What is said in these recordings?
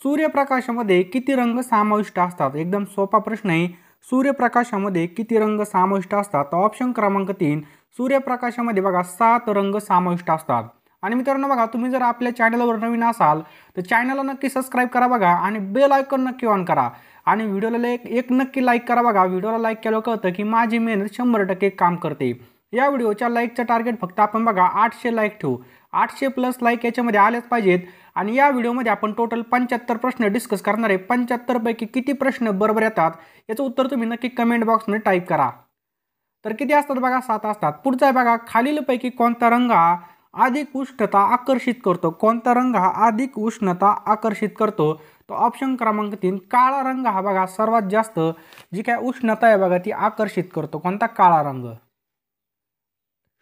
सूर्यप्रकाशामध्ये किती रंग समाविष्ट असतात? एकदम सोपा प्रश्न आहे. सूर्यप्रकाशामध्ये किती रंग समाविष्ट असतात? तर ऑप्शन क्रमांक 3 सूर्यप्रकाशामध्ये बघा 7 रंग समाविष्ट असतात. आणि मित्रांनो बघा, तुम्ही जर आपल्या चॅनलवर नवीन असाल तर चॅनलला नक्की सबस्क्राईब करा बघा आणि बेल आयकॉन नक्की ऑन करा आणि व्हिडिओला एक नक्की लाईक करा बघा. व्हिडिओला लाईक केलं कळतं की माझी मेहनत 100% काम करते. या व्हिडिओच्या लाईकचं टार्गेट फक्त आपण बघा 800 लाईक ठेवू. 800 प्लस लाईक याच्यामध्ये आलेच पाहिजेत. आणि या व्हिडिओमध्ये आपण टोटल 75 प्रश्न डिस्कस करणार आहे. 75 पैकी किती प्रश्न बरोबर येतात याचं उत्तर तुम्ही नक्की कमेंट बॉक्समध्ये टाईप करा. तर किती असतात बघा? 7 असतात. पुढचा आहे बघा, खालीलपैकी कोणता रंग हा अधिक उष्णता आकर्षित करतो? कोणता रंग हा अधिक उष्णता आकर्षित करतो? तो ऑप्शन क्रमांक 3 काळा रंग हा बघा सर्वात जास्त जी काय उष्णता आहे बघा ती आकर्षित करतो. कोणता? काळा रंग.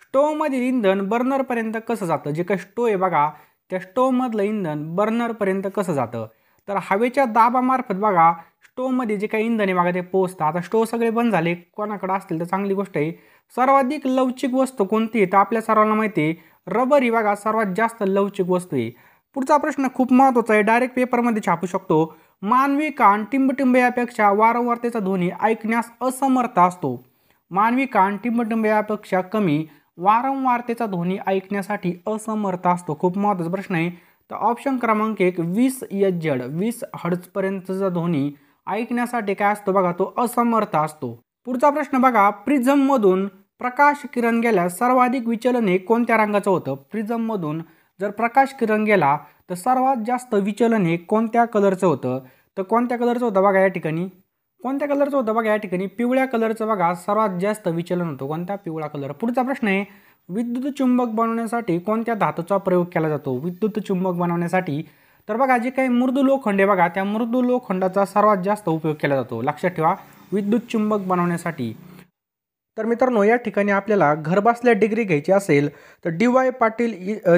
स्टोव्हमधील इंधन बर्नरपर्यंत कसं जातं? जे काही स्टोव्ह आहे बघा त्या स्टोव्हमधलं इंधन बर्नरपर्यंत कसं जातं? तर हवेच्या दाबामार्फत बघा स्टोव्हमध्ये जे काही इंधन आहे बघा ते पोहोचतं. आता स्टोव्ह सगळे बंद झाले, कोणाकडे असतील तर चांगली गोष्ट आहे. सर्वाधिक लवचिक वस्तू कोणती आहे? तर आपल्या सर्वांना माहिती आहे रबर ही बघा सर्वात जास्त लवचिक वस्तू आहे. पुढचा प्रश्न खूप महत्त्वाचा आहे, डायरेक्ट पेपरमध्ये छापू शकतो. मानवी कान टिंबटिंब यापेक्षा वारंवारतेचा ध्वनी ऐकण्यास असमर्थ असतो. मानवी कान टिंबटिंब यापेक्षा कमी वारंवारतेचा ध्वनी ऐकण्यासाठी असमर्थ असतो. खूप महत्त्वाचा प्रश्न आहे. तर ऑप्शन क्रमांक 1 20 HZ 20 हर्ट्झपर्यंतचा ध्वनी ऐकण्यासाठी काय असतो बघा तो असमर्थ असतो. पुढचा प्रश्न बघा, प्रिझममधून प्रकाश किरण गेल्यास सर्वाधिक विचलन हे कोणत्या रंगाचं होतं? प्रिझममधून जर प्रकाश किरण गेला तर सर्वात जास्त विचलन हे कोणत्या कलरचं होतं? तर कोणत्या कलरचं होतं बघा या ठिकाणी? कोणत्या कलरचं होतं बघा या ठिकाणी? पिवळ्या कलरचं बघा सर्वात जास्त विचलन होतं. कोणता? पिवळा कलर. पुढचा प्रश्न आहे, विद्युत चुंबक बनवण्यासाठी कोणत्या धातूचा प्रयोग केला जातो? विद्युत चुंबक बनवण्यासाठी तर बघा जे काही मृदू लोखंड आहे बघा त्या मृदू लोखंडाचा सर्वात जास्त उपयोग केला जातो. लक्षात ठेवा, विद्युत चुंबक बनवण्यासाठी. तर मित्रांनो या ठिकाणी आपल्याला घरबसल्या डिग्री घ्यायची असेल तर DY पाटील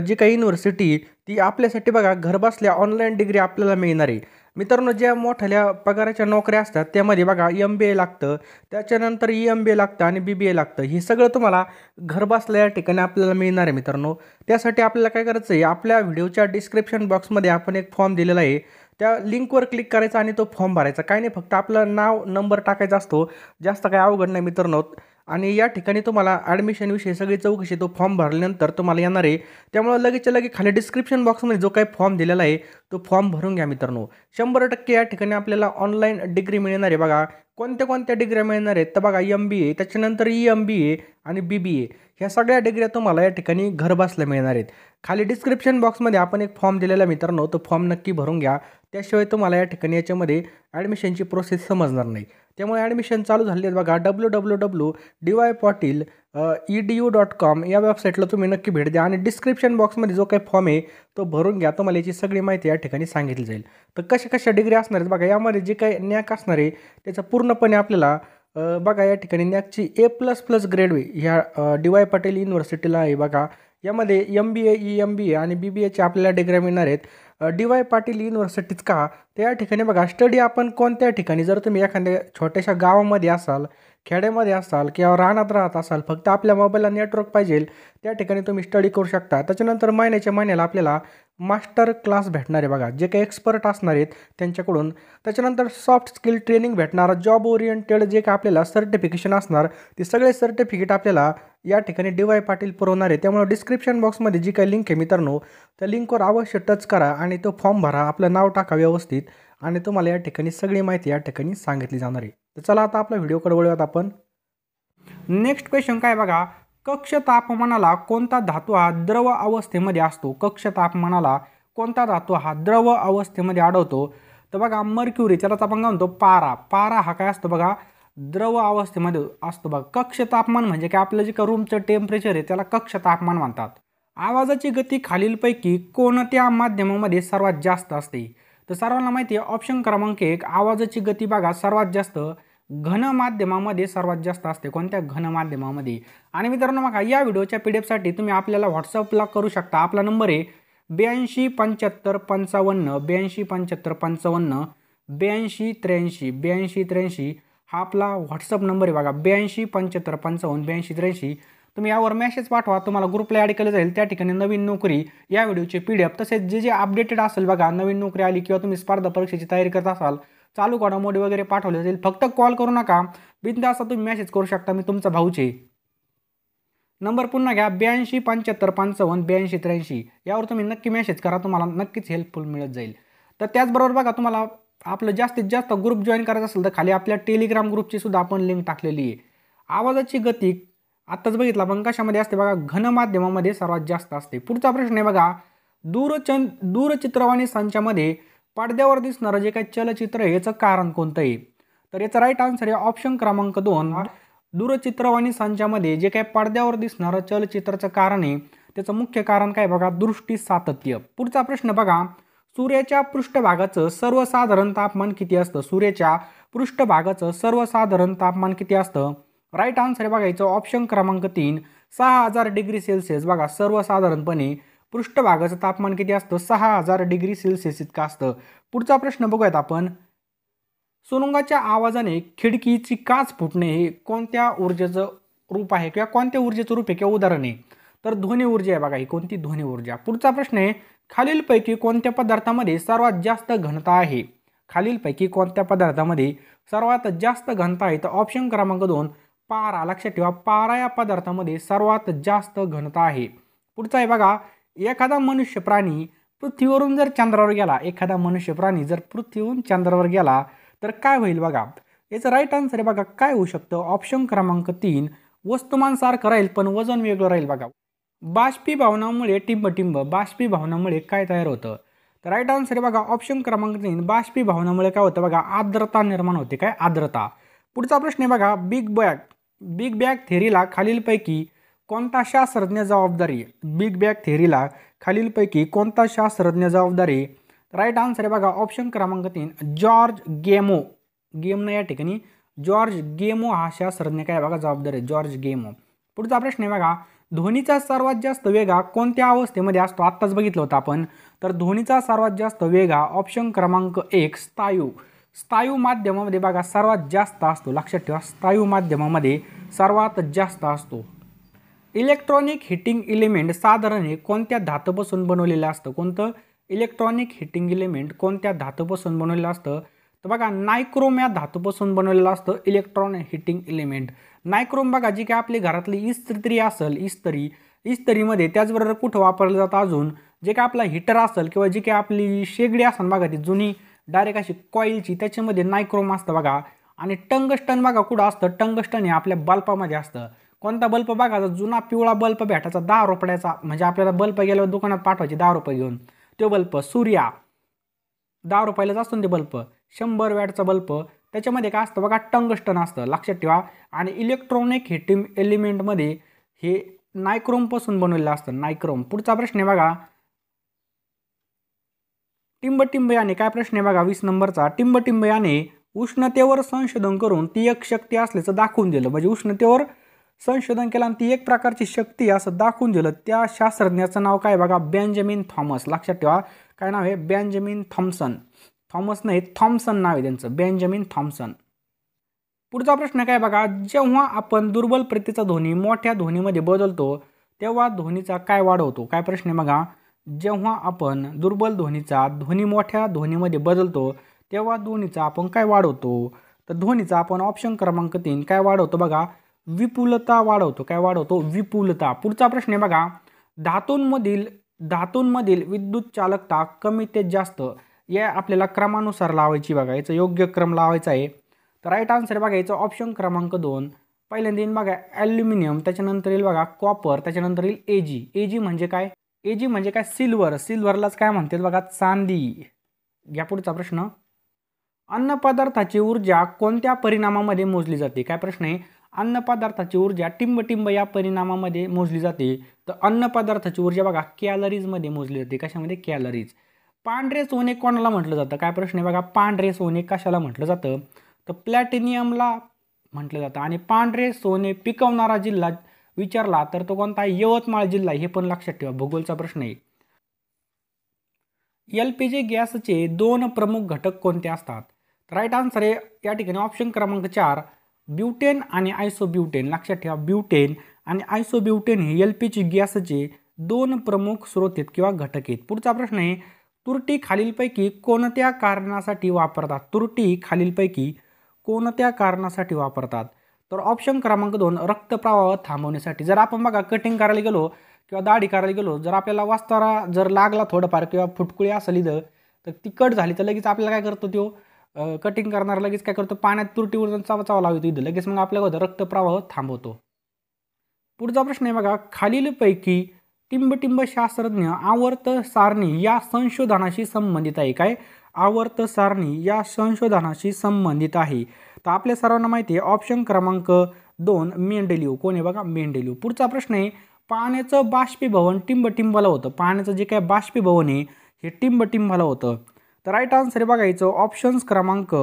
जी काही युनिव्हर्सिटी ती आपल्यासाठी बघा घरबसल्या ऑनलाईन डिग्री आपल्याला मिळणार आहे. मित्रांनो ज्या मोठ्या पगाराच्या नोकऱ्या असतात त्यामध्ये बघा MBA लागतं, त्याच्यानंतर EMBA लागतं आणि BBA लागतं. हे सगळं तुम्हाला घरबसल्या या ठिकाणी आपल्याला मिळणार आहे मित्रांनो. त्यासाठी आपल्याला काय करायचं आहे, आपल्या व्हिडिओच्या डिस्क्रिप्शन बॉक्समध्ये आपण एक फॉर्म दिलेला आहे. त्या लिंकवर क्लिक करायचं आणि तो फॉर्म भरायचा. काय नाही, फक्त आपलं नाव नंबर टाकायचा असतो. जास्त काही अवघड नाही मित्रांनो. आणि या ठिकाणी तुम्हाला ॲडमिशनविषयी सगळी चौकशी तो फॉर्म भरल्यानंतर तुम्हाला येणार आहे. त्यामुळे लगेचच्या लगे खाली डिस्क्रिप्शन बॉक्समध्ये जो काही फॉर्म दिलेला आहे तो फॉर्म भरून घ्या मित्रांनो. 100% या ठिकाणी आपल्याला ऑनलाईन डिग्री मिळणार आहे बघा. कोणत्या डिग्र्या मिळणार आहेत तर बघा MBA, त्याच्यानंतर EMBA आणि BBA ह्या सगळ्या डिग्र्या तुम्हाला या ठिकाणी घरबसल्या मिळणार आहेत. खाली डिस्क्रिप्शन बॉक्समध्ये आपण एक फॉर्म दिलेला मित्रांनो, तो फॉर्म नक्की भरून घ्या. त्याशिवाय तुम्हाला या ठिकाणी याच्यामध्ये ॲडमिशनची प्रोसेस समजणार नाही. त्यामुळे ॲडमिशन चालू झाली आहेत बघा. www.dypatil.edu.com या वेबसाईटला तुम्ही नक्की भेट द्या आणि डिस्क्रिप्शन बॉक्समध्ये जो काही फॉर्म आहे तो भरून घ्या. तुम्हाला याची सगळी माहिती या ठिकाणी सांगितली जाईल. तर कशा डिग्री असणार आहेत बघा. यामध्ये जे काही नॅक असणार आहे त्याचं पूर्णपणे आपल्याला बघा या ठिकाणी नॅकची A++ ग्रेड ह्या DY पाटील युनिव्हर्सिटीला आहे बघा. यामध्ये MBA, EMBA आणि BBAचे आपल्याला डिग्र्या मिळणार आहेत. DY पाटील युनिव्हर्सिटीच का? तर या ठिकाणी बघा स्टडी आपण कोणत्या ठिकाणी, जर तुम्ही एखाद्या छोट्याशा गावामध्ये असाल, खेड्यामध्ये असाल किंवा रानात राहत असाल, फक्त आपल्या मोबाईलला नेटवर्क पाहिजे त्या ठिकाणी तुम्ही स्टडी करू शकता. त्याच्यानंतर महिन्याला आपल्याला मास्टर क्लास भेटणार आहे बघा, जे काही एक्सपर्ट असणार आहेत त्यांच्याकडून. त्याच्यानंतर सॉफ्ट स्किल ट्रेनिंग भेटणार, जॉब ओरिएंटेड जे काय आपल्याला सर्टिफिकेशन असणार ते सगळे सर्टिफिकेट आपल्याला या ठिकाणी DY पाटील पुरवणार आहे. त्यामुळे डिस्क्रिप्शन बॉक्समध्ये जी काही लिंक आहे मित्रांनो त्या लिंकवर अवश्य टच करा आणि तो फॉर्म भरा, आपलं नाव टाका व्यवस्थित आणि तुम्हाला या ठिकाणी सगळी माहिती या ठिकाणी सांगितली जाणार आहे. तर चला आता आपल्या व्हिडिओकडे वळूयात आपण. नेक्स्ट क्वेश्चन काय बघा, कक्ष तापमानाला कोणता धातू हा द्रव अवस्थेमध्ये असतो? कक्ष तापमानाला कोणता धातू हा द्रव अवस्थेमध्ये आढळतो? तर बघा मर्क्युरी, त्यालाच आपण काय म्हणतो पारा. पारा हा काय असतो बघा द्रव अवस्थेमध्ये असतो बघा. कक्ष तापमान म्हणजे काय, आपलं जे का रूमचं टेम्परेचर आहे त्याला कक्ष तापमान म्हणतात. आवाजाची गती खालीलपैकी कोणत्या माध्यमामध्ये सर्वात जास्त असते? तर सर्वांना माहिती आहे ऑप्शन क्रमांक 1 आवाजाची गती बघा सर्वात जास्त घन माध्यमामध्ये सर्वात जास्त असते. कोणत्या? घन माध्यमामध्ये. आणि मित्रांनो बघा या व्हिडिओच्या PDF तुम्ही आपल्याला व्हॉट्सअपला करू शकता. आपला नंबर आहे 82 75 55 82 75 55 82 83 82 83 हा आपला व्हॉट्सअप नंबर आहे बघा. 82 75 55 82 83 तुम्ही यावर मेसेज पाठवा, तुम्हाला ग्रुपला ॲड केलं जाईल. त्या ठिकाणी नवीन नोकरी या व्हिडिओचे PDF तसेच जे अपडेटेड असेल बघा, नवीन नोकरी आली किंवा तुम्ही स्पर्धा परीक्षेची तयारी करत असाल, चालू घडामोडी वगैरे पाठवले जाईल. फक्त कॉल करू नका, बिनधास्त तुम्ही मेसेज करू शकता. मी तुमचा भाऊचे नंबर पुन्हा घ्या, 82 75 55 82 83 यावर तुम्ही नक्की मेसेज करा, तुम्हाला नक्कीच हेल्पफुल मिळत जाईल. तर त्याचबरोबर बघा, तुम्हाला आपलं जास्तीत जास्त ग्रुप जॉईन करायचं असेल तर खाली आपल्या टेलिग्राम ग्रुपची सुद्धा आपण लिंक टाकलेली आहे. आवाजाची गती आत्ताच बघितला पण कशामध्ये असते बघा, घनमाध्यमामध्ये सर्वात जास्त असते. पुढचा प्रश्न आहे बघा, दूरचित्रवाणी संचामध्ये पडद्यावर दिसणारं जे काही चलचित्र आहे याचं कारण कोणतं आहे? तर याचा राईट आन्सर आहे ऑप्शन क्रमांक 2. दूरचित्रवाणी संचामध्ये जे काही पडद्यावर दिसणारं चलचित्राचं कारण आहे त्याचं मुख्य कारण काय बघा, दृष्टी सातत्य. पुढचा प्रश्न बघा, सूर्याच्या पृष्ठभागाचं सर्वसाधारण तापमान किती असतं? सूर्याच्या पृष्ठभागाचं सर्वसाधारण तापमान किती असतं? राईट आन्सर आहे बघा याचं ऑप्शन क्रमांक 3 6000 डिग्री सेल्सिअस. बघा, सर्वसाधारणपणे पृष्ठभागाचं तापमान किती असतं? 6000 डिग्री सेल्सिअस इतकं असतं. पुढचा प्रश्न बघूयात आपण, सुरुंगाच्या आवाजाने खिडकीची काच फुटणे हे कोणत्या ऊर्जेचं रूप आहे किंवा कोणत्या ऊर्जेचं रूप आहे किंवा उदाहरण आहे? तर ध्वनी ऊर्जा आहे बघा, ही कोणती? ध्वनी ऊर्जा. पुढचा प्रश्न आहे, खालीलपैकी कोणत्या पदार्थामध्ये सर्वात जास्त घनता आहे? खालीलपैकी कोणत्या पदार्थामध्ये सर्वात जास्त घनता आहे? तर ऑप्शन क्रमांक 2 पारा. लक्षात ठेवा, पारा या पदार्थामध्ये सर्वात जास्त घनता आहे. पुढचा आहे बघा, एखादा मनुष्य प्राणी पृथ्वीवरून जर चंद्रावर गेला, एखादा मनुष्य प्राणी जर पृथ्वीवरून चंद्रावर गेला तर काय होईल बघा? याचं राईट आन्सर आहे बघा, काय होऊ शकतं? ऑप्शन क्रमांक 3 वस्तुमान सारखं राहील पण वजन वेगळं राहील बघा. बाष्पीभवनामुळे टिंबटिंब, बाष्पीभवनामुळे काय तयार होतं? तर राईट आन्सर आहे बघा ऑप्शन क्रमांक 3 बाष्पीभवनामुळे काय होतं बघा, आर्द्रता निर्माण होते. काय? आर्द्रता. पुढचा प्रश्न आहे बघा, बिग बॅग थेरीला खालीलपैकी कोणता शास्त्रज्ञ जबाबदारी आहे? बिग बॅग थेरीला खालीलपैकी कोणता शास्त्रज्ञ जबाबदारी आहे? राईट आन्सर आहे बघा ऑप्शन क्रमांक 3 जॉर्ज गेमो. गेमो या ठिकाणी जॉर्ज गेमो हा शास्त्रज्ञ काय बघा जबाबदार आहे, जॉर्ज गेमो. पुढचा प्रश्न आहे बघा, ध्वनीचा सर्वात जास्त वेग हा कोणत्या अवस्थेमध्ये असतो? आत्ताच बघितलं होतं आपण. तर ध्वनीचा सर्वात जास्त वेग हा ऑप्शन क्रमांक 1 स्थायू माध्यमामध्ये बघा सर्वात जास्त असतो. लक्षात ठेवा, स्थायू माध्यमामध्ये सर्वात जास्त असतो. इलेक्ट्रॉनिक हिटिंग एलिमेंट साधारण कोणत्या धातूपासून बनवलेलं असतं? कोणतं? इलेक्ट्रॉनिक हिटिंग एलिमेंट कोणत्या धातूपासून बनवलेलं असतं? तर बघा, नायक्रोम या धातूपासून बनवलेलं असतं इलेक्ट्रॉनिक हिटिंग एलिमेंट. नायक्रोम बघा, जी काय आपली घरातली इस्त्री असेल, इस्त्रीमध्ये त्याचबरोबर कुठं वापरलं जातं अजून, जे काय आपला हिटर असेल किंवा जी काय आपली शेगडी असेल बघा, ती जुनी डायरेक्ट अशी कॉईलची, त्याच्यामध्ये नायक्रोम असतं बघा. आणि टंगस्टन बघा कुठं असतं? टंगस्टन हे आपल्या बल्बामध्ये असतं. कोणता बल्ब बघा, जुना पिवळा बल्ब भेटायचा 10 रुपयाचा, म्हणजे आपल्याला बल्ब गेल्यावर दुकानात पाठवायचे 10 रुपये घेऊन. तो बल्ब सूर्या 10 रुपयालाच असतो ते बल्ब. 100 वॅटचा बल्ब, त्याच्यामध्ये काय असतं बघा, टंगस्टन असतं. लक्षात ठेवा. आणि इलेक्ट्रॉनिक हिटिंग एलिमेंटमध्ये हे नायक्रोमपासून बनवलेलं असतं, नायक्रोम. पुढचा प्रश्न आहे बघा, टिंबटिंब याने, काय प्रश्न आहे बघा 20 नंबरचा, टिंबटिंब याने उष्णतेवर संशोधन करून ती एक शक्ती असल्याचं दाखवून दिलं. म्हणजे उष्णतेवर संशोधन केलं आणि ती एक प्रकारची शक्ती असं दाखवून दिलं. त्या शास्त्रज्ञाचं नाव काय बघा, बेंजामिन थॉमस. लक्षात ठेवा, काय नाव आहे? Benjamin Thompson. थॉमस नाही, थॉम्सन नाव आहे त्यांचं, बेंजामिन थॉम्सन. पुढचा प्रश्न काय बघा, जेव्हा आपण दुर्बल प्रतीचा ध्वनी मोठ्या ध्वनीमध्ये बदलतो तेव्हा ध्वनीचा काय वाढवतो? काय प्रश्न आहे बघा, जेव्हा आपण दुर्बल ध्वनीचा ध्वनी मोठ्या ध्वनीमध्ये बदलतो तेव्हा ध्वनीचा आपण काय वाढवतो? तर ध्वनीचा आपण ऑप्शन क्रमांक 3 काय वाढवतो बघा, विपुलता वाढवतो. काय वाढवतो? विपुलता. पुढचा प्रश्न आहे बघा, धातूंमधील विद्युत चालकता कमी ते जास्त या आपल्याला क्रमानुसार लावायची बघा, याचं योग्य क्रम लावायचा आहे. तर राईट आन्सर बघा याचं ऑप्शन क्रमांक 2. पहिल्यांदा येईल बघा ॲल्युमिनियम, त्याच्यानंतर येईल बघा कॉपर, त्याच्यानंतर येईल एजी. एजी म्हणजे काय? एजी म्हणजे काय? सिल्वर. सिल्वरलाच काय म्हणतात बघा, चांदी. घ्या पुढचा प्रश्न, अन्नपदार्थाची ऊर्जा कोणत्या परिणामामध्ये मोजली जाते? काय प्रश्न आहे? अन्नपदार्थाची ऊर्जा टिंबटिंब या परिणामामध्ये मोजली जाते. तर अन्नपदार्थाची ऊर्जा बघा कॅलरीजमध्ये मोजली जाते. कशामध्ये? कॅलरीज. पांढरे सोने कोणाला म्हटलं जातं? काय प्रश्न आहे बघा, पांढरे सोने कशाला म्हटलं जातं? तर प्लॅटिनियमला म्हटलं जातं. आणि पांढरे सोने पिकवणारा जिल्हा विचारला तर तो कोणता? यवतमाळ जिल्हा. हे पण लक्षात ठेवा, भूगोलचा प्रश्न आहे. LPG गॅसचे 2 प्रमुख घटक कोणते असतात? राईट आन्सर आहे या ठिकाणी ऑप्शन क्रमांक 4 ब्युटेन आणि आयसोब्युटेन. लक्षात ठेवा, ब्युटेन आणि आयसोब्युटेन हे LPG गॅसचे 2 प्रमुख स्रोत आहेत किंवा घटक आहेत. पुढचा प्रश्न आहे, तुरटी खालीलपैकी कोणत्या कारणासाठी वापरतात? तुरटी खालीलपैकी कोणत्या कारणासाठी वापरतात? तर ऑप्शन क्रमांक 2 रक्तप्रवाह थांबवण्यासाठी. जर आपण बघा कटिंग करायला गेलो किंवा दाढी करायला गेलो, जर आपल्याला वाचताना जर लागला थोडंफार किंवा फुटकुळी असं लिहिलं तर ती कट झाली तर लगेच आपल्याला काय करतो तो कटिंग करणार लगेच काय करतो, पाण्यात तुरटीवर चावा लावतो इथं लगेच, मग आपल्याला रक्तप्रवाह थांबवतो. पुढचा प्रश्न आहे बघा, खालीलपैकी टिंबटिंब शास्त्रज्ञ आवर्त सारणी या संशोधनाशी संबंधित आहे. काय? आवर्त सारणी या संशोधनाशी संबंधित आहे. तर आपल्या सर्वांना माहिती आहे ऑप्शन क्रमांक 2 मेंडेलिव्ह. कोण आहे बघा? मेंडेलिव्ह. पुढचा प्रश्न आहे, पाण्याचं बाष्पीभवन टिंबटिंबाला होतं. पाण्याचं जे काय बाष्पीभवन आहे हे टिंबटिंबाला होतं. तर राईट आन्सर आहे बघायचं ऑप्शन्स क्रमांक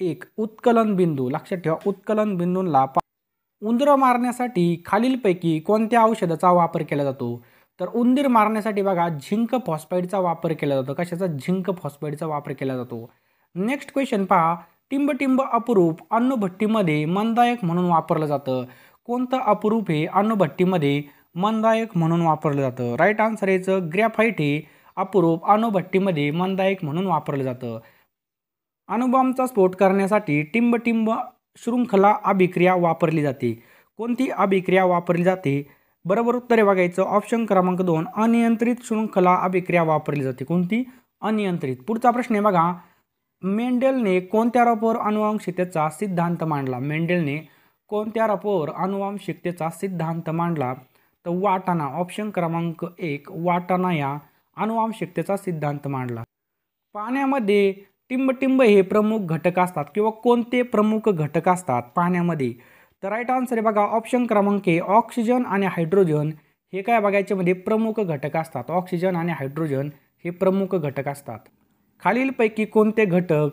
1 उत्कलन बिंदू. लक्षात ठेवा, उत्कलन बिंदूंना उंदरं मारण्यासाठी खालीलपैकी कोणत्या औषधाचा वापर केला जातो? तर उंदीर मारण्यासाठी बघा झिंक फॉस्फाईडचा वापर केला जातो. कशाचा? झिंक फॉस्फाईडचा वापर केला जातो. नेक्स्ट क्वेश्चन पहा, टिंबटिंब अपरूप अण्णुभट्टीमध्ये मंदायक म्हणून वापरलं जातं. कोणतं अपरूप हे अण्णुभट्टीमध्ये मंदायक म्हणून वापरलं जातं? राईट आन्सर याचं ग्रॅफाईट हे अपरूप अणुभट्टीमध्ये मंदायक म्हणून वापरलं जातं. अणुबॉम्बचा स्फोट करण्यासाठी टिंबटिंब शृंखला अभिक्रिया वापरली जाते. कोणती अभिक्रिया वापरली जाते? बरोबर उत्तर आहे बघायचं ऑप्शन क्रमांक 2 अनियंत्रित शृंखला अभिक्रिया वापरली जाते. कोणती? अनियंत्रित. पुढचा प्रश्न आहे बघा, मेंडेलने कोणत्या रॉपवर आनुवंशिकतेचा सिद्धांत मांडला? मेंडेलने कोणत्या रॉपवर आनुवंशिकतेचा सिद्धांत मांडला? तर वाटाणा. ऑप्शन क्रमांक 1 वाटाणा या आनुवंशिकतेचा सिद्धांत मांडला. पाण्यामध्ये टिंबटिंब हे प्रमुख घटक असतात किंवा कोणते प्रमुख घटक असतात पाण्यामध्ये? तर राईट आन्सर आहे बघा ऑप्शन क्रमांक ए ऑक्सिजन आणि हायड्रोजन हे काय बघायच्यामध्ये प्रमुख घटक असतात. ऑक्सिजन आणि हायड्रोजन हे प्रमुख घटक असतात. खालीलपैकी कोणते घटक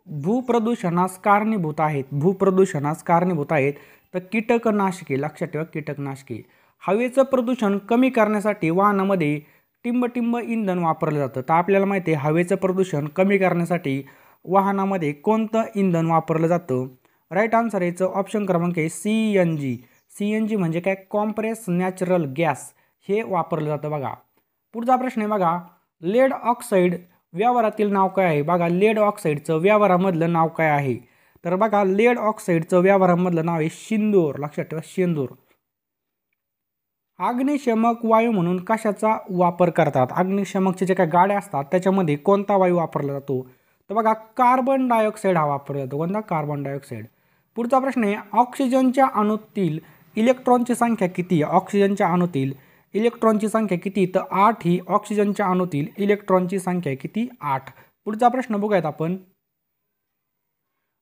भूप्रदूषणास कारणीभूत आहेत? भूप्रदूषणास कारणीभूत आहेत तर कीटकनाशके. लक्षात ठेवा, कीटकनाशके. हवेचं प्रदूषण कमी करण्यासाठी वाहनामध्ये टिंबटिंब इंधन वापरलं जातं. तर आपल्याला माहिती आहे हवेचं प्रदूषण कमी करण्यासाठी वाहनामध्ये कोणतं इंधन वापरलं जातं? राईट आन्सर याचं ऑप्शन क्रमांक आहे CNG. CNG म्हणजे काय? कॉम्प्रेस नॅचरल गॅस हे वापरलं जातं बघा. पुढचा प्रश्न आहे बघा, लेड ऑक्साईड व्यवहारातील नाव काय आहे? बघा लेड ऑक्साईडचं व्यवहारामधलं नाव काय आहे? तर बघा लेड ऑक्साईडचं व्यवहारामधलं नाव आहे सिंदूर. लक्षात ठेवा, सिंदूर. अग्निशमक वायू म्हणून कशाचा वापर करतात? अग्निशमकचे जे काही गाड्या असतात त्याच्यामध्ये कोणता वायू वापरला जातो? तर बघा कार्बन डायऑक्साईड हा वापरला जातो. कोणता? Carbon dioxide. पुढचा प्रश्न आहे, ऑक्सिजनच्या अणूतील इलेक्ट्रॉनची संख्या किती? ऑक्सिजनच्या अणूतील इलेक्ट्रॉनची संख्या किती? तर 8 ही ऑक्सिजनच्या अणूतील इलेक्ट्रॉनची संख्या किती? 8. पुढचा प्रश्न बघूयात आपण,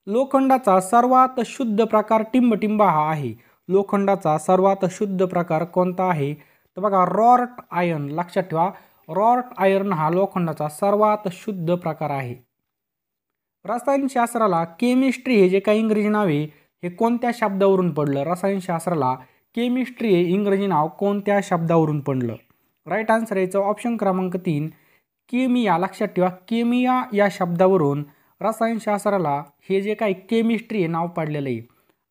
लोखंडाचा सर्वात शुद्ध प्रकार टिंबटिंब हा आहे. लोखंडाचा सर्वात शुद्ध प्रकार कोणता आहे? तर बघा रॉर्ट आयर्न. लक्षात ठेवा, रॉर्ट आयर्न हा लोखंडाचा सर्वात शुद्ध प्रकार आहे. रसायनशास्त्राला केमिस्ट्री हे जे काही इंग्रजी नाव आहे हे कोणत्या शब्दावरून पडलं? रसायनशास्त्राला केमिस्ट्री हे इंग्रजी नाव कोणत्या शब्दावरून पडलं? राईट आन्सर याचं ऑप्शन क्रमांक 3 केमिया. लक्षात ठेवा, केमिया या शब्दावरून रसायनशास्त्राला हे जे काही केमिस्ट्री हे नाव पडलेलं आहे.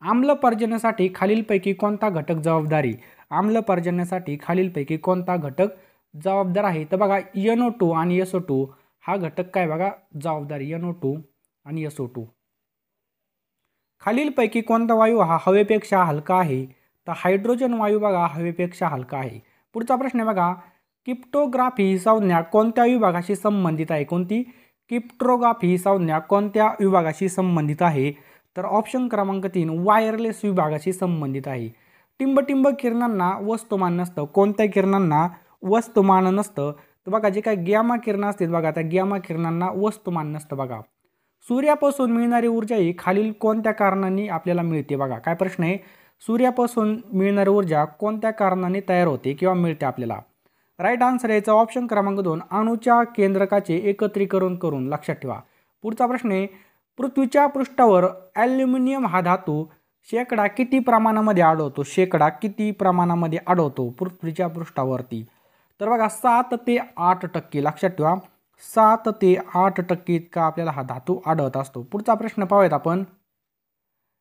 आम्ल पर्जन्यासाठी खालीलपैकी कोणता घटक जबाबदार आहे? आम्ल पर्जन्यासाठी खालीलपैकी कोणता घटक जबाबदार आहे? तर बघा NO2 आणि SO2 हा घटक काय बघा जबाबदार. NO2 आणि SO2. खालीलपैकी कोणता वायू हा हवेपेक्षा हलका आहे? तर हायड्रोजन वायू बघा हवेपेक्षा हलका आहे. पुढचा प्रश्न आहे बघा, क्रिप्टोग्राफी ही संज्ञा कोणत्या विभागाशी संबंधित आहे? कोणती? क्रिप्टोग्राफी ही संज्ञा कोणत्या विभागाशी संबंधित आहे? तर ऑप्शन क्रमांक 3 वायरलेस विभागाशी संबंधित आहे. टिंबटिंब किरणांना वस्तुमान नसतं. कोणत्या किरणांना वस्तुमान नसतं? तर बघा जे काही गॅमा किरणं असतील बघा त्या गॅमा किरणांना वस्तुमान नसतं बघा. सूर्यापासून मिळणारी ऊर्जा ही खालील कोणत्या कारणांनी आपल्याला मिळते? बघा काय प्रश्न आहे, सूर्यापासून मिळणारी ऊर्जा कोणत्या कारणाने तयार होते किंवा मिळते आपल्याला? राईट आन्सर याचा ऑप्शन क्रमांक 2 अणूच्या केंद्रकाचे एकत्रीकरण करून. लक्षात ठेवा. पुढचा प्रश्न आहे, पृथ्वीच्या पृष्ठावर ॲल्युमिनियम हा धातू शेकडा किती प्रमाणामध्ये आढळतो? शेकडा किती प्रमाणामध्ये आढळतो पृथ्वीच्या पृष्ठावरती? तर बघा 7 ते 8%. लक्षात ठेवा 7 ते 8% इतका आपल्याला हा धातू आढळत असतो. पुढचा प्रश्न पाहूयात आपण,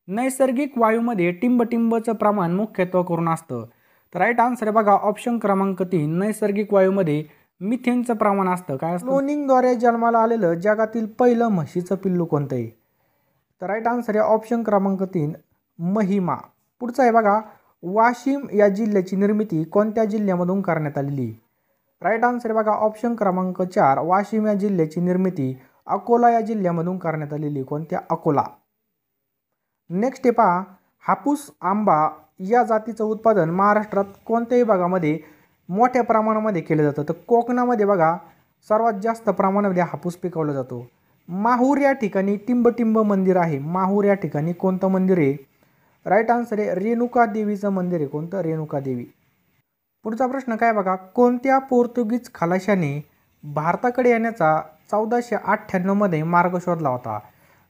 नैसर्गिक वायूमध्ये टिंबटिंबचं प्रमाण मुख्यत्वे करून असतं. तर राईट आन्सर आहे बघा ऑप्शन क्रमांक 3, नैसर्गिक वायूमध्ये मिथेनचं प्रमाण असतं. काय असतं? क्लोनिंगद्वारे जन्माला आलेलं जगातील पहिलं म्हशीचं पिल्लू कोणतं आहे? तर राईट आन्सर आहे ऑप्शन क्रमांक 3, महिमा. पुढचं आहे बघा, वाशिम या जिल्ह्याची निर्मिती कोणत्या जिल्ह्यामधून करण्यात आलेली? राईट आन्सर आहे बघा ऑप्शन क्रमांक 4, वाशिम या जिल्ह्याची निर्मिती अकोला या जिल्ह्यामधून करण्यात आलेली. कोणत्या? अकोला. नेक्स्ट आहे पहा, हापूस आंबा या जातीचं उत्पादन महाराष्ट्रात कोणत्या विभागामध्ये मोठ्या प्रमाणामध्ये केलं जातं? तर कोकणामध्ये बघा सर्वात जास्त प्रमाणामध्ये हापूस पिकवला जातो. माहूर या ठिकाणी टिंबटिंब मंदिर आहे. माहूर या ठिकाणी कोणतं मंदिर आहे? राईट आन्सर आहे रेणुका देवीचं मंदिर आहे. कोणतं? रेणुका देवी. पुढचा प्रश्न काय बघा, कोणत्या पोर्तुगीज खलाशाने भारताकडे येण्याचा 1498 मध्ये मार्ग शोधला होता?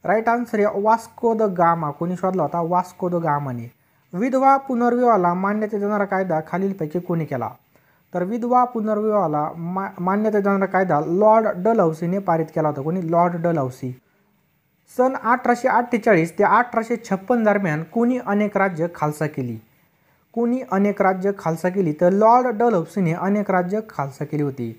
राईट आन्सर आहे वास्को द गामा. कोणी शोधला होता? वास्को द गामाने. विधवा पुनर्विवाहाला मान्यता देणारा कायदा खालीलपैकी कोणी केला? तर विधवा पुनर्विवाहाला मान्यता देणारा कायदा लॉर्ड डलहौसीने पारित केला होता. कोणी? Lord Dalhousie. सन 1848 ते 1856 दरम्यान कोणी अनेक राज्य खालसा केली? कोणी अनेक राज्य खालसा केली? तर लॉर्ड डलहौसीने अनेक राज्य खालसा केली होती.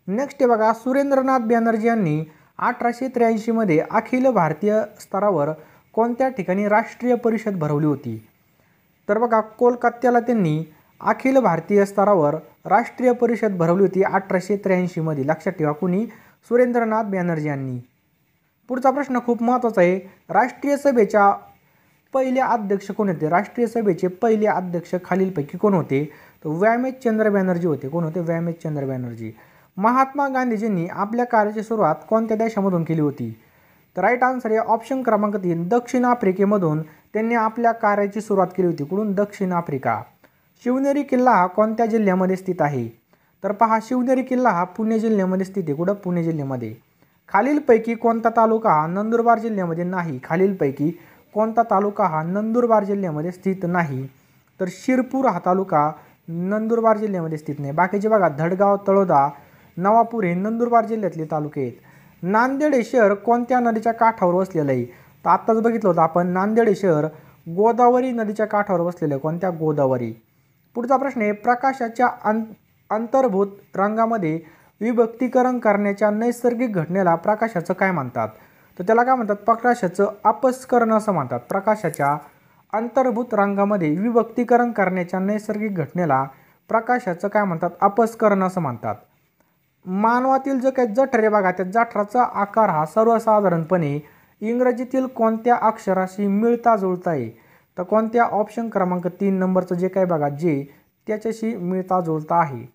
नेक्स्ट आहे बघा, सुरेंद्रनाथ बॅनर्जी यांनी 1883 मध्ये अखिल भारतीय स्तरावर कोणत्या ठिकाणी राष्ट्रीय परिषद भरवली होती? तर बघा कोलकात्याला त्यांनी अखिल भारतीय स्तरावर राष्ट्रीय परिषद भरवली होती 1883 मध्ये. लक्षात ठेवा, कुणी? सुरेंद्रनाथ बॅनर्जी यांनी. पुढचा प्रश्न खूप महत्त्वाचा आहे, राष्ट्रीय सभेच्या पहिले अध्यक्ष कोण होते? राष्ट्रीय सभेचे पहिले अध्यक्ष खालीलपैकी कोण होते? तर व्यामेशचंद्र बॅनर्जी होते. कोण होते? व्यामेशचंद्र बॅनर्जी. महात्मा गांधीजींनी आपल्या कार्याची सुरुवात कोणत्या देशामधून केली होती? तर राईट आन्सर आहे ऑप्शन क्रमांक 3, दक्षिण आफ्रिकेमधून त्यांनी आपल्या कार्याची सुरुवात केली होती. कुठून? दक्षिण आफ्रिका. शिवनेरी किल्ला हा कोणत्या जिल्ह्यामध्ये स्थित आहे? तर पहा, शिवनेरी किल्ला हा पुणे जिल्ह्यामध्ये स्थित आहे. कुठं? पुणे जिल्ह्यामध्ये. खालीलपैकी कोणता तालुका हा नंदुरबार जिल्ह्यामध्ये नाही? खालीलपैकी कोणता तालुका हा नंदुरबार जिल्ह्यामध्ये स्थित नाही? तर शिरपूर हा तालुका नंदुरबार जिल्ह्यामध्ये स्थित नाही. बाकीचे बघा धडगाव, तळोदा, नवापूर हे नंदुरबार जिल्ह्यातले तालुके आहेत. नांदेड हे शहर कोणत्या नदीच्या काठावर वसलेलं आहे? तर आत्ताच बघितलं होतं आपण, नांदेड हे शहर गोदावरी नदीच्या काठावर वसलेलं आहे. कोणत्या? गोदावरी. पुढचा प्रश्न आहे, प्रकाशाच्या अंतर्भूत रंगामध्ये विभक्तीकरण करण्याच्या नैसर्गिक घटनेला प्रकाशाचं काय म्हणतात? तर त्याला काय म्हणतात? प्रकाशाचं अपस्करण असं म्हणतात. प्रकाशाच्या अंतर्भूत रंगामध्ये विभक्तीकरण करण्याच्या नैसर्गिक घटनेला प्रकाशाचं काय म्हणतात? अपस्करण असं म्हणतात. मानवातील जो काही जठर आहे बघा, त्या जठराचा आकार हा सर्वसाधारणपणे इंग्रजीतील कोणत्या अक्षराशी मिळता जुळता आहे? तर कोणत्या? ऑप्शन क्रमांक 3 नंबरचं जे काय बघा, जे त्याच्याशी मिळता जुळता आहे.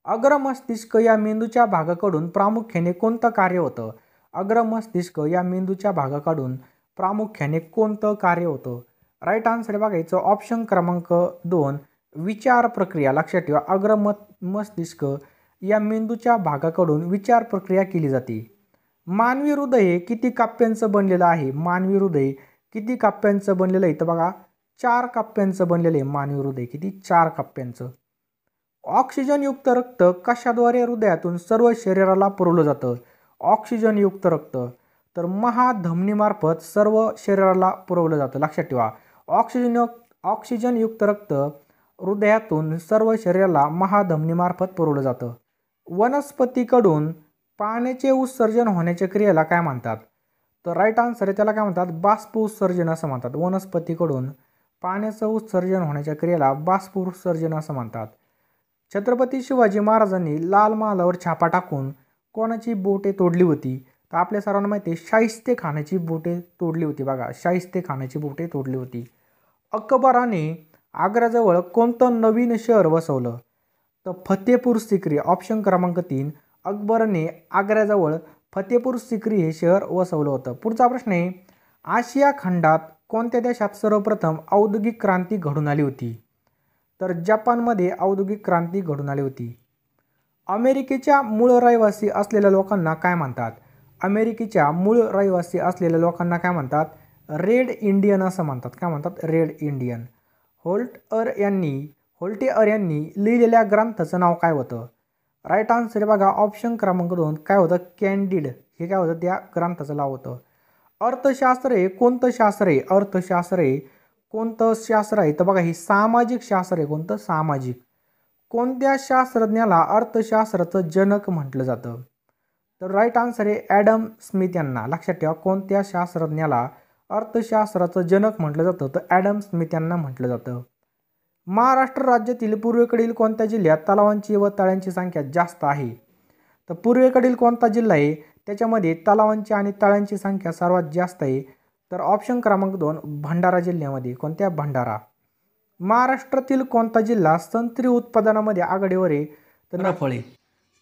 अग्रमस्तिष्क या मेंदूच्या भागाकडून प्रामुख्याने कोणतं कार्य होतं? अग्रमस्तिष्क या मेंदूच्या भागाकडून प्रामुख्याने कोणतं कार्य होतं? राईट आन्सर बघायचं ऑप्शन क्रमांक 2, विचार प्रक्रिया. लक्षात ठेवा, मस्तिष्क या मेंदूच्या भागाकडून विचार प्रक्रिया केली जाते. मानवी हृदय हे किती कप्प्यांचं बनलेलं आहे? मानवी हृदय किती कप्प्यांचं बनलेलं आहे? तर बघा 4 कप्प्यांचं बनलेलं आहे मानवी हृदय. किती? 4 कप्प्यांचं. ऑक्सिजनयुक्त रक्त कशाद्वारे हृदयातून सर्व शरीराला पुरवलं जातं? ऑक्सिजनयुक्त रक्त तर महाधमनीमार्फत सर्व शरीराला पुरवलं जातं. लक्षात ठेवा, ऑक्सिजनयुक्त रक्त हृदयातून सर्व शरीराला महाधमनीमार्फत पुरवलं जातं. वनस्पतीकडून पाण्याचे उत्सर्जन होण्याच्या क्रियेला काय म्हणतात? तर राईट आन्सर आहे त्याला काय म्हणतात? बाष्प उत्सर्जन असं म्हणतात. वनस्पतीकडून पाण्याचं उत्सर्जन होण्याच्या क्रियेला बाष्प उत्सर्जन असं म्हणतात. छत्रपती शिवाजी महाराजांनी लाल महालावर छापा टाकून कोणाची बोटे तोडली होती? तर आपल्या सर्वांना माहिती आहे शाहिस्ते खानाची बोटे तोडली होती. बघा, शाहिस्ते खानाची बोटे तोडली होती. अकबराने आग्र्याजवळ कोणतं नवीन शहर वसवलं? तर फतेपूर सिक्री. ऑप्शन क्रमांक 3, अकबरने आग्र्याजवळ फतेपूर सिक्री हे शहर वसवलं होतं. पुढचा प्रश्न आहे, आशिया खंडात कोणत्या देशात सर्वप्रथम औद्योगिक क्रांती घडून आली होती? तर जपानमध्ये औद्योगिक क्रांती घडून आली होती. अमेरिकेच्या मूळ रहिवासी असलेल्या लोकांना काय म्हणतात? अमेरिकेच्या मूळ रहिवासी असलेल्या लोकांना काय म्हणतात? रेड इंडियन असं म्हणतात. काय म्हणतात? Red Indian. होल्टेअर यांनी लिहिलेल्या ग्रंथाचं नाव काय होतं? राईट आन्सर बघा ऑप्शन क्रमांक 2, काय होतं? कॅन्डिड हे काय होतं? त्या ग्रंथाचं नाव होतं. अर्थशास्त्र हे कोणतं शास्त्र आहे? अर्थशास्त्र हे कोणतं शास्त्र आहे? तर बघा हे सामाजिक शास्त्र आहे. कोणतं? सामाजिक. कोणत्या शास्त्रज्ञाला अर्थशास्त्राचं जनक म्हटलं जातं? तर राईट आन्सर आहे ॲडम स्मिथ यांना. लक्षात ठेवा, कोणत्या शास्त्रज्ञाला अर्थशास्त्राचं जनक म्हटलं जातं? तर ॲडम स्मिथ यांना म्हटलं जातं. महाराष्ट्र राज्यातील पूर्वेकडील कोणत्या जिल्ह्यात तलावांची व तळ्यांची संख्या जास्त आहे? तर पूर्वेकडील कोणता जिल्हा आहे त्याच्यामध्ये तलावांची आणि तळ्यांची संख्या सर्वात जास्त आहे? तर ऑप्शन क्रमांक 2 भंडारा जिल्ह्यामध्ये. कोणत्या? भंडारा. महाराष्ट्रातील कोणता जिल्हा संत्री उत्पादनामध्ये आघाडीवर आहे? तर नफळे.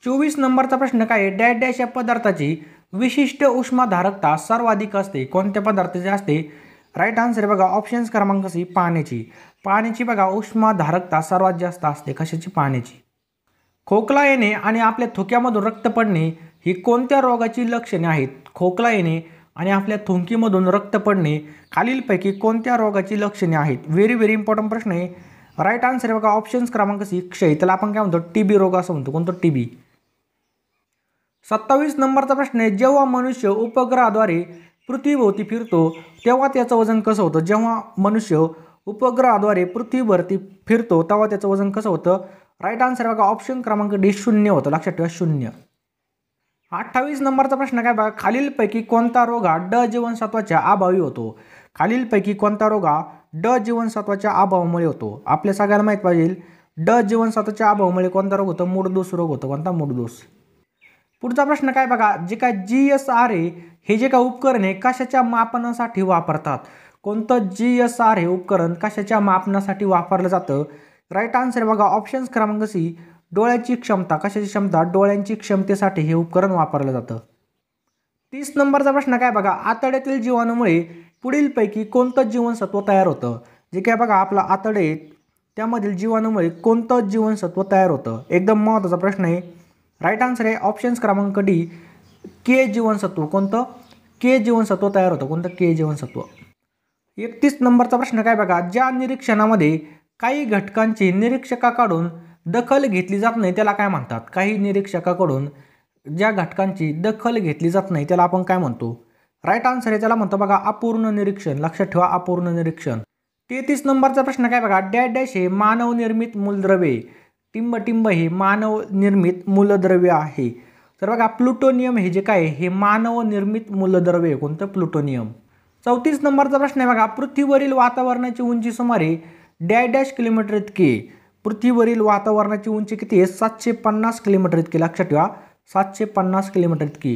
24 नंबरचा प्रश्न काय आहे? डॅश डॅश या पदार्थाची विशिष्ट उष्माधारकता सर्वाधिक असते. कोणत्या पदार्थाची असते? राईट आन्सर बघा ऑप्शन्स क्रमांक सी पाण्याची. पाण्याची बघा उष्माधारकता सर्वात जास्त असते. कशाची? पाण्याची. खोकला येणे आणि आपल्या थुंकीमधून रक्त पडणे ही कोणत्या रोगाची लक्षणे आहेत? खोकला येणे आणि आपल्या थुंकीमधून रक्त पडणे खालीलपैकी कोणत्या रोगाची लक्षणे आहेत? व्हेरी व्हेरी इम्पॉर्टंट प्रश्न आहे. राईट आन्सर बघा ऑप्शन्स क्रमांक सी क्षय. त्याला आपण काय म्हणतो? टीबी रोग असं म्हणतो. कोणतं? टीबी. 27 नंबरचा प्रश्न आहे. जेव्हा मनुष्य उपग्रहाद्वारे पृथ्वीभोवती फिरतो तेव्हा त्याचं वजन कसं होतं? जेव्हा मनुष्य उपग्रहाद्वारे पृथ्वीवरती फिरतो तेव्हा त्याचं वजन कसं होतं? राईट आन्सर बघा ऑप्शन क्रमांक डी 0 होतं. लक्षात ठेवा 0. 28 नंबरचा प्रश्न काय बघा? खालीलपैकी कोणता रोग हा ड जीवनसत्वाच्या अभावी होतो? खालीलपैकी कोणता रोग हा ड जीवनसत्वाच्या अभावामुळे होतो? आपल्या सगळ्याला माहीत पाहिजे ड जीवनसत्वाच्या अभावामुळे कोणता रोग होतो? मूळदोष रोग होतो. कोणता? मूळदोष. पुढचा प्रश्न काय बघा? जे काय GSR आहे हे जे काय उपकरण आहे कशाच्या मापनासाठी वापरतात? कोणतं GSR हे उपकरण कशाच्या मापनासाठी वापरलं जातं? राईट आन्सर बघा ऑप्शन्स क्रमांक सी डोळ्याची क्षमता. कशाची क्षमता? डोळ्यांची क्षमतेसाठी हे उपकरण वापरलं जातं. 30 नंबरचा प्रश्न काय बघा? आतड्यातील जीवाणूमुळे पुढीलपैकी कोणतं जीवनसत्व तयार होतं? जे काय बघा आपला आतडे त्यामधील जीवाणूमुळे कोणतं जीवनसत्व तयार होतं? एकदम महत्त्वाचा प्रश्न आहे. राईट आन्सर आहे ऑप्शन्स क्रमांक डी के जीवनसत्व. कोणतं? के जीवनसत्व तयार होतं. कोणतं? के जीवनसत्व. 31 नंबरचा प्रश्न काय बघा? ज्या निरीक्षणामध्ये काही घटकांची निरीक्षकाकडून दखल घेतली जात नाही त्याला काय म्हणतात? काही निरीक्षकाकडून ज्या घटकांची दखल घेतली जात नाही त्याला आपण काय म्हणतो? राईट आन्सर आहे त्याला म्हणतो बघा अपूर्ण निरीक्षण. लक्षात ठेवा अपूर्ण निरीक्षण. 33 नंबरचा प्रश्न काय बघा? डॅश डॅश हे मानव निर्मित मूलद्रव्ये. टिंब हे मानव निर्मित मूलद्रव्य आहे. तर बघा प्लुटोनियम हे जे काय हे मानव निर्मित मूलद्रव्य आहे. कोणतं? प्लुटोनियम. 34 नंबरचा प्रश्न आहे बघा? पृथ्वीवरील वातावरणाची उंची सुमारे डॅश डॅश किलोमीटर इतकी. पृथ्वीवरील वातावरणाची उंची किती आहे? 750 किलोमीटर इतकी. लक्षात ठेवा 750 किलोमीटर इतकी.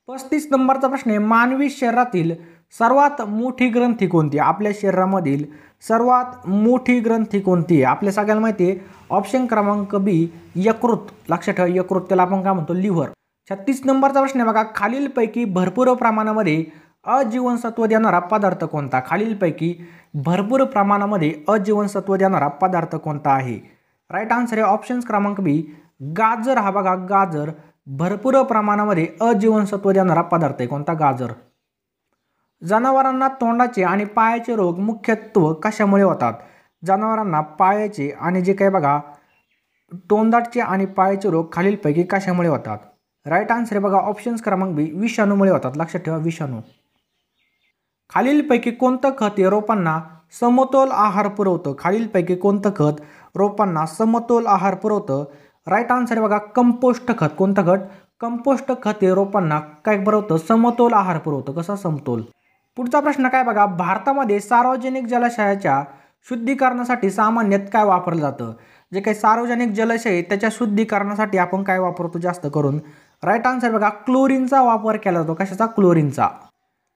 35 नंबरचा प्रश्न आहे. मानवी शरीरातील सर्वात मोठी ग्रंथी कोणती? आपल्या शरीरामधील सर्वात मोठी ग्रंथी कोणती आहे? आपल्या सगळ्यांना माहिती आहे ऑप्शन क्रमांक बी यकृत. लक्षात ठेवा यकृत. त्याला आपण काय म्हणतो? लिव्हर. 36 नंबरचा प्रश्न आहे बघा? खालीलपैकी भरपूर प्रमाणामध्ये अजीवनसत्व देणारा पदार्थ कोणता? खालीलपैकी भरपूर प्रमाणामध्ये अजीवनसत्व देणारा पदार्थ कोणता आहे? राईट आन्सर आहे ऑप्शन्स क्रमांक बी गाजर. हा बघा गाजर भरपूर प्रमाणामध्ये अजीवनसत्व देणारा पदार्थ आहे. कोणता? गाजर. जनावरांना तोंडाचे आणि पायाचे रोग मुख्यत्वे कशामुळे होतात? जनावरांना पायाचे आणि जे काही बघा तोंडाचे आणि पायाचे रोग खालीलपैकी कशामुळे होतात? राईट आन्सर आहे बघा ऑप्शन्स क्रमांक बी विषाणूमुळे होतात. लक्षात ठेवा विषाणू. खालीलपैकी कोणतं खत हे रोपांना समतोल आहार पुरवतं? खालीलपैकी कोणतं खत रोपांना समतोल आहार पुरवतं? राईट आन्सर आहे बघा कंपोस्ट खत. कोणतं खत? कंपोस्ट खत हे रोपांना काय पुरवतं? समतोल आहार पुरवतं. कसा? समतोल. पुढचा प्रश्न काय बघा? भारतामध्ये सार्वजनिक जलाशयाच्या शुद्धीकरणासाठी सामान्यत काय वापरलं जातं? जे काही सार्वजनिक जलाशय आहे त्याच्या शुद्धीकरणासाठी आपण काय वापरतो जास्त करून? राईट आन्सर बघा क्लोरीनचा वापर केला जातो. कशाचा? क्लोरीनचा.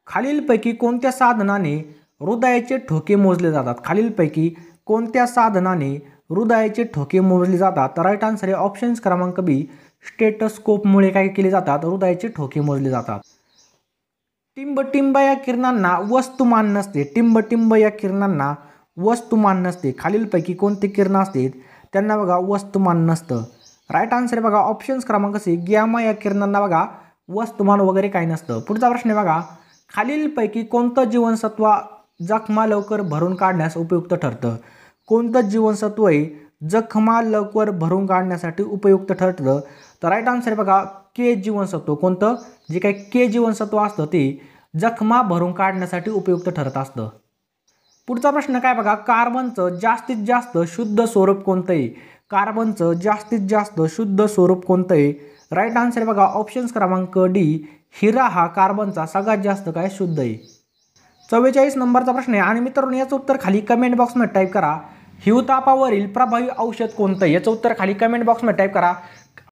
खालीलपैकी कोणत्या साधनाने हृदयाचे ठोके मोजले जातात? खालीलपैकी कोणत्या साधनाने हृदयाचे ठोके मोजले जातात? तर राईट आन्सर आहे ऑप्शन्स क्रमांक बी स्टेटोस्कोपमुळे काय केले जातात? हृदयाचे ठोके मोजले जातात. टिंब या किरणांना वस्तुमान नसते. टिंब या किरणांना वस्तुमान नसते. खालीलपैकी कोणते किरण असतात त्यांना बघा वस्तुमान नसतं? राईट आन्सर आहे बघा ऑप्शन्स क्रमांक सी गॅमा या किरणांना बघा वस्तुमान वगैरे काही नसतं. पुढचा प्रश्न आहे बघा? खालीलपैकी कोणतं जीवनसत्व जखमा लवकर भरून काढण्यास उपयुक्त ठरतं? कोणतं जीवनसत्व आहे जखमा लवकर भरून काढण्यासाठी उपयुक्त ठरतं? तर राईट आन्सर आहे बघा के जीवनसत्व. कोणतं? जे काही के जीवनसत्व असतं ते जखमा भरून काढण्यासाठी उपयुक्त ठरत असतं. पुढचा प्रश्न काय बघा, कार्बनचं जास्तीत जास्त शुद्ध स्वरूप कोणतं आहे? कार्बनचं जास्तीत जास्त शुद्ध स्वरूप कोणतं आहे? राईट आन्सर बघा ऑप्शन्स क्रमांक डी, हिरा हा कार्बनचा सगळ्यात जास्त काय शुद्ध आहे. 44 नंबरचा प्रश्न आहे आणि मित्रांनो याचं उत्तर खाली कमेंट बॉक्समध्ये टाईप करा. हिवतापावरील प्रभावी औषध कोणतं? याचं उत्तर खाली कमेंट बॉक्समध्ये टाईप करा.